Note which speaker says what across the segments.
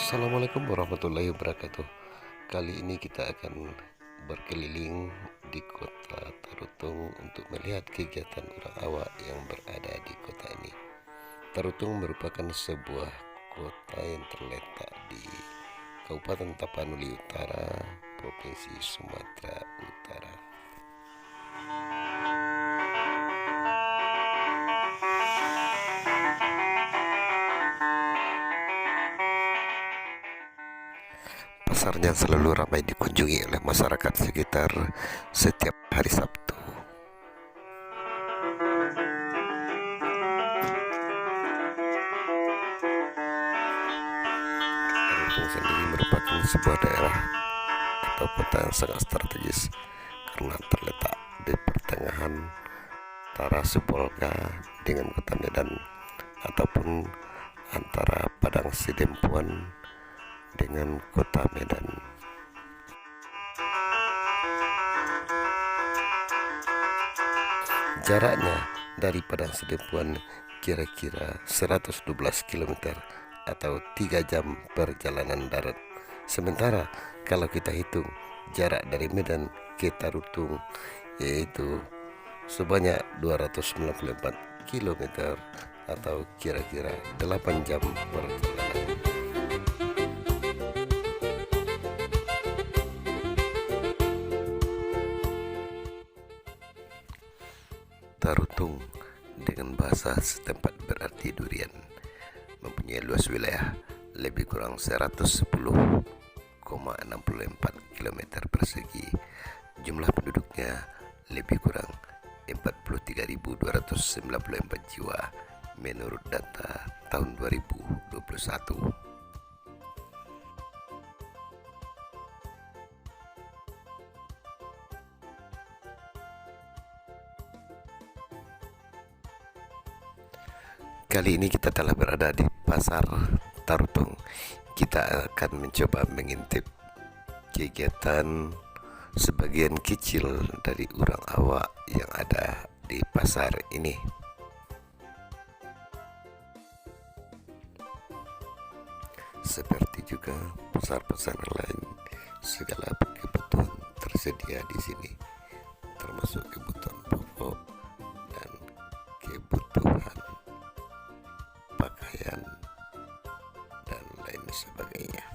Speaker 1: Assalamualaikum warahmatullahi wabarakatuh. Kali ini kita akan berkeliling di kota Tarutung untuk melihat kegiatan orang awak yang berada di kota ini. Tarutung merupakan sebuah kota yang terletak di Kabupaten Tapanuli Utara, Provinsi Sumatera Utara. Pasarnya selalu ramai dikunjungi oleh masyarakat sekitar setiap hari Sabtu. Tarutung sendiri merupakan sebuah daerah atau kota yang sangat strategis karena terletak di pertengahan antara Sibolga dengan kota Medan ataupun antara Padang Sidempuan dengan kota Medan. Jaraknya dari Padang Sidempuan kira-kira 112 km atau 3 jam perjalanan darat. Sementara kalau kita hitung jarak dari Medan ke Tarutung yaitu sebanyak 294 km atau kira-kira 8 jam perjalanan. Tarutung dengan bahasa setempat berarti durian, mempunyai luas wilayah lebih kurang 110,64 km persegi. Jumlah penduduknya lebih kurang 43.294 jiwa menurut data tahun 2021. Kali ini kita telah berada di Pasar Tarutung. Kita akan mencoba mengintip kegiatan sebagian kecil dari orang awak yang ada di pasar ini. Seperti juga pasar-pasar lain, segala kebutuhan tersedia di sini, termasuk kebutuhan pokok dan kebutuhan pakaian dan lain sebagainya.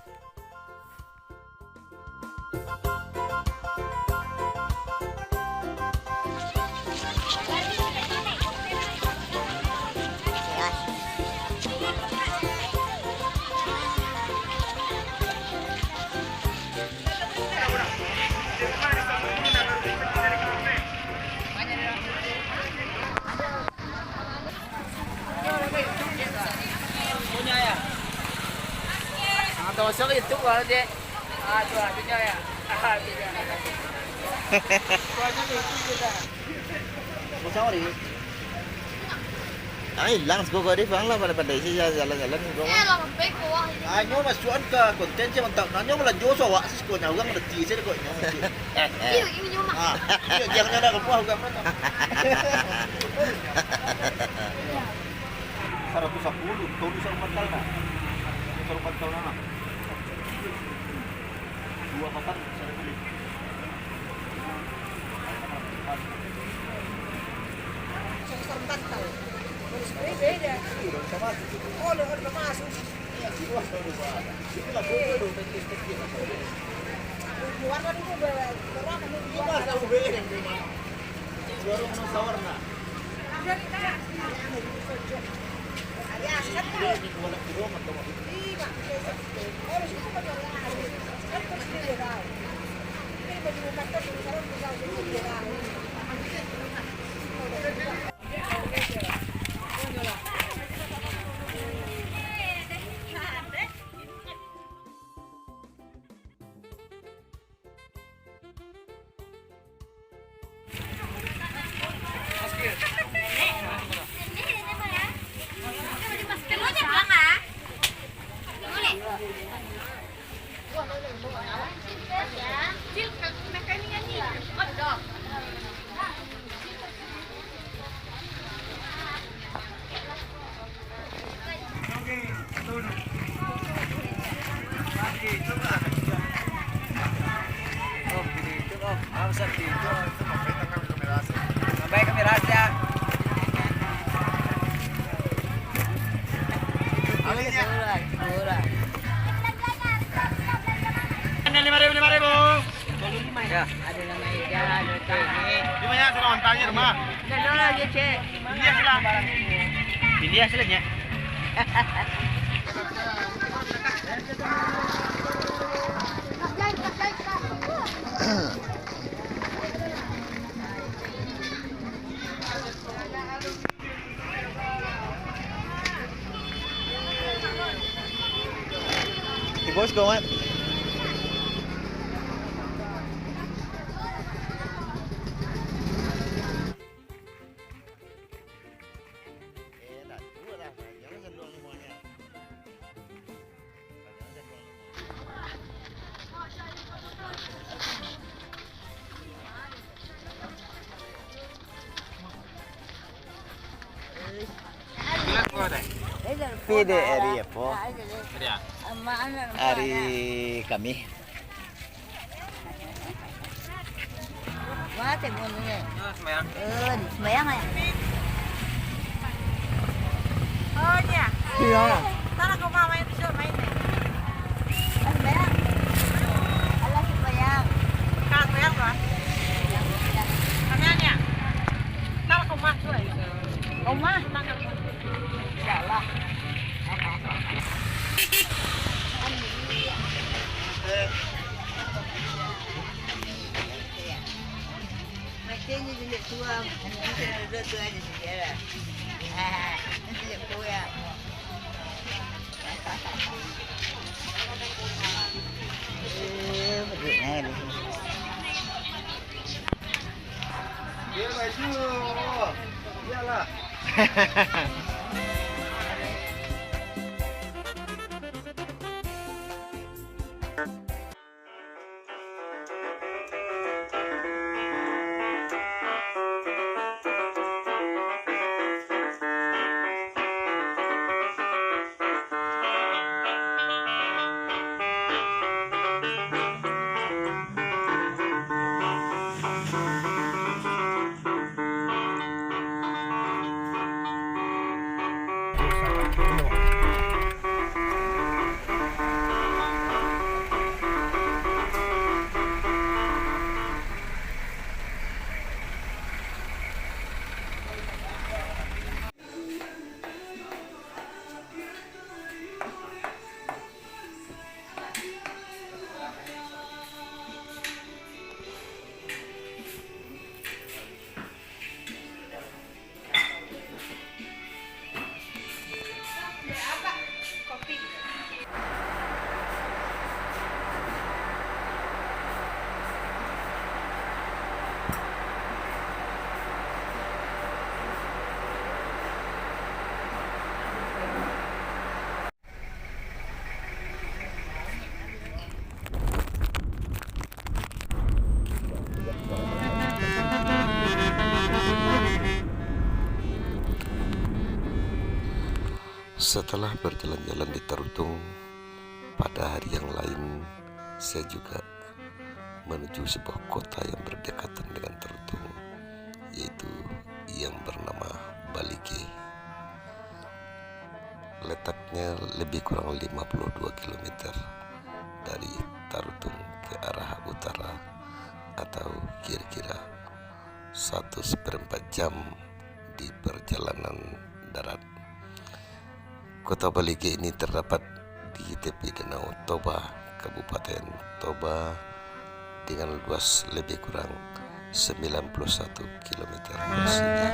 Speaker 2: Tổ số YouTube vào đi. Chùa bên đây à? Bên đây. Qua cái gì kia đây. Một số đi.
Speaker 3: Ay, langs go di bang lah pada pandai sih jalan-jalan go.
Speaker 4: Nyo mas cuan ka konten siya mantap. Nyo malah joso wa sis ko na ugang mati sih ko nyo. Ah, jangan ada ko puah ugang mana. 110 tulis ang mental na. Sarong mental na. Dua pasar saya beli.
Speaker 5: Sarong mental. Beda.
Speaker 4: Sama.
Speaker 5: Oh, udah masuk.
Speaker 4: Iya, di luar kalau ada. Itu lah dulu teknik-teknik.
Speaker 5: Luar kan itu berapa nih?
Speaker 4: Cuma tahu beda ini. Juara mana sawarna.
Speaker 5: Ya, kan
Speaker 4: Ini wala kilo atau apa?
Speaker 5: iya. Harus itu kan yang lain. Kan terus dia tahu. Ini baju kantor di sarung bisa dia tahu.
Speaker 6: Cil, mekaniknya nih, hot dog.
Speaker 4: Ini 5.000.
Speaker 2: Ya, ada nama Ida, ada ini.
Speaker 4: Gimana sudah ontanya rumah?
Speaker 2: Dan dulu lagi cek.
Speaker 4: Dia silang. Dia silangnya.
Speaker 3: Di bos kawan. Pide area po. Hari kami.
Speaker 2: Mati mo niya.
Speaker 4: Semayang.
Speaker 2: Semayang ya.
Speaker 5: Oh iya.
Speaker 3: Iya.
Speaker 5: Sana ko main dito, main.
Speaker 2: Semayang. Alas semayang.
Speaker 5: Ka bayang ba? Kanyanya. Sana ko masuk.
Speaker 2: Oma. Salah. Macam ni dia tuang, nanti duduk tu ada sejarah. Nanti dia koyak.
Speaker 3: Betul ni.
Speaker 4: Dia baju. Iyalah.
Speaker 1: Setelah berjalan-jalan di Tarutung, pada hari yang lain saya juga menuju sebuah kota yang berdekatan dengan Tarutung, yaitu yang bernama Balige. Letaknya lebih kurang 52 km dari Tarutung ke arah utara, atau kira-kira 1/4 jam di perjalanan darat. Kota Balige ini terdapat di tepi Danau Toba, Kabupaten Toba, dengan luas lebih kurang 91 km persegi.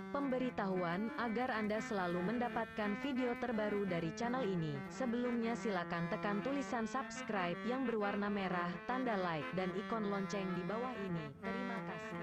Speaker 6: Pemberitahuan agar Anda selalu mendapatkan video terbaru dari channel ini. Sebelumnya silakan tekan tulisan subscribe yang berwarna merah, tanda like, dan ikon lonceng di bawah ini. Terima kasih.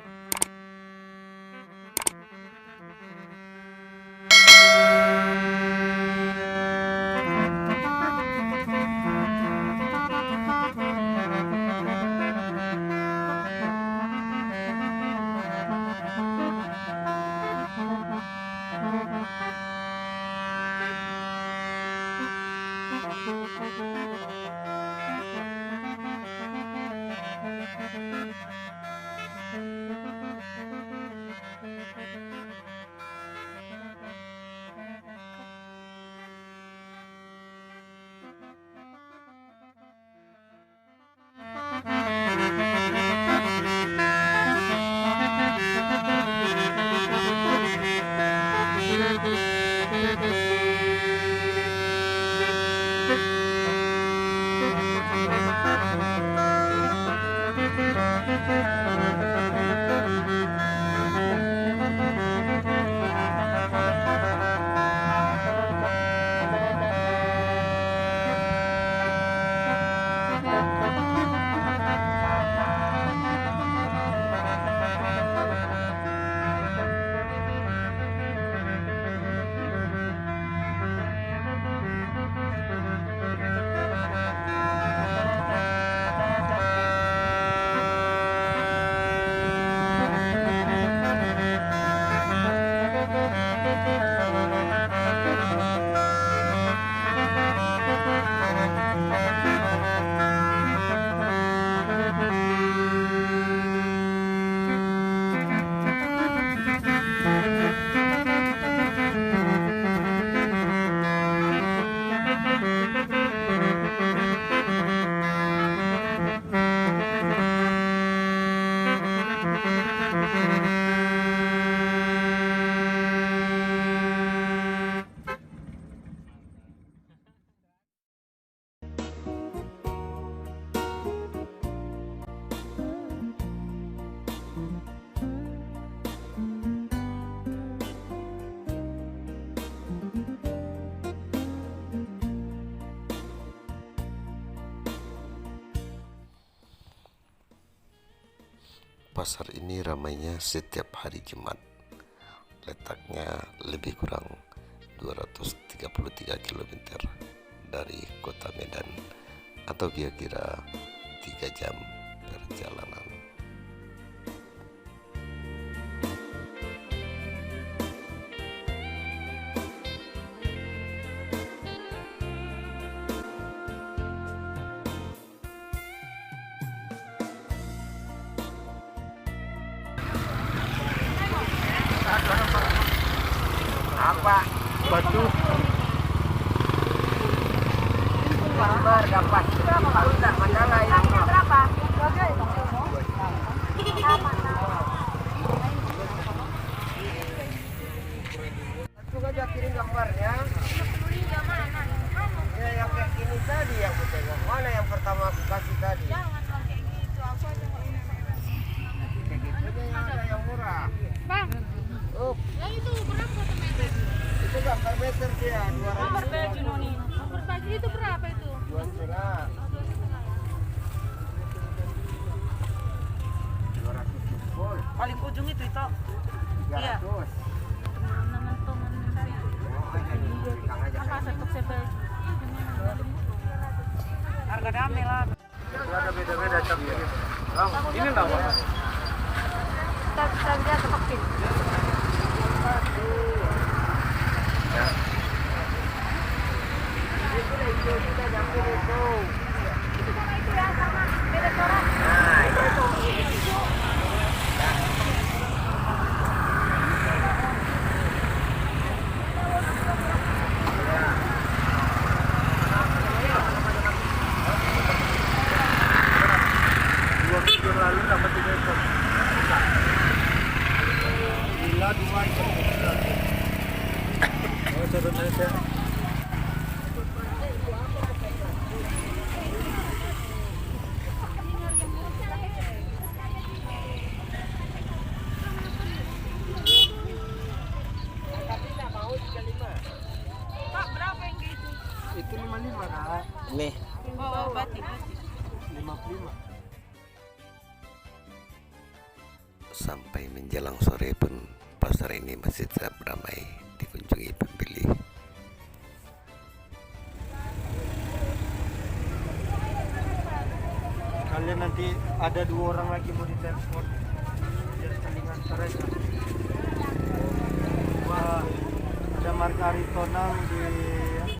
Speaker 1: Pasar ini ramainya setiap hari Jumat. Letaknya lebih kurang 233 km dari kota Medan atau kira-kira 3 jam perjalanan.
Speaker 2: Apa? Batu. Gambar dapat. Berapa? Mandala yang berapa? Aku aja kirim gambarnya. Ya yang kayak ini tadi yang aku tengok. Mana yang pertama aku kasih tadi?
Speaker 5: Jangan pakai gitu, aku aja mau ini.
Speaker 2: Yang ada yang murah.
Speaker 5: Bang, yang itu berapa satu meter?
Speaker 2: Itu enggak per meter dia, 200.
Speaker 5: Per baju Noni. Per baju itu berapa itu?
Speaker 2: 2,5. 200 volt.
Speaker 7: Paling ujung itu
Speaker 2: 300.
Speaker 7: Iya.
Speaker 5: Apa satu sebel?
Speaker 7: harga damai lah.
Speaker 2: Ada beda-beda tapi ini enggak apa.
Speaker 5: Kita lihat seperti itu sama itu ya, sama beda corak.
Speaker 2: Nah, itu. Lalu dapat 3 ekor. Gila 2 ekor. Oh, turun aja.
Speaker 5: Pak, berapa yang kayak itu?
Speaker 2: Itu 55 kan?
Speaker 3: Nih,
Speaker 5: Oh, batik.
Speaker 2: 55.
Speaker 1: Sampai menjelang sore pun pasar ini masih tetap ramai dikunjungi pembeli.
Speaker 2: Kalian nanti ada 2 orang lagi mau ditransport biar saling antar aja. Wah, ada marga Aritonang di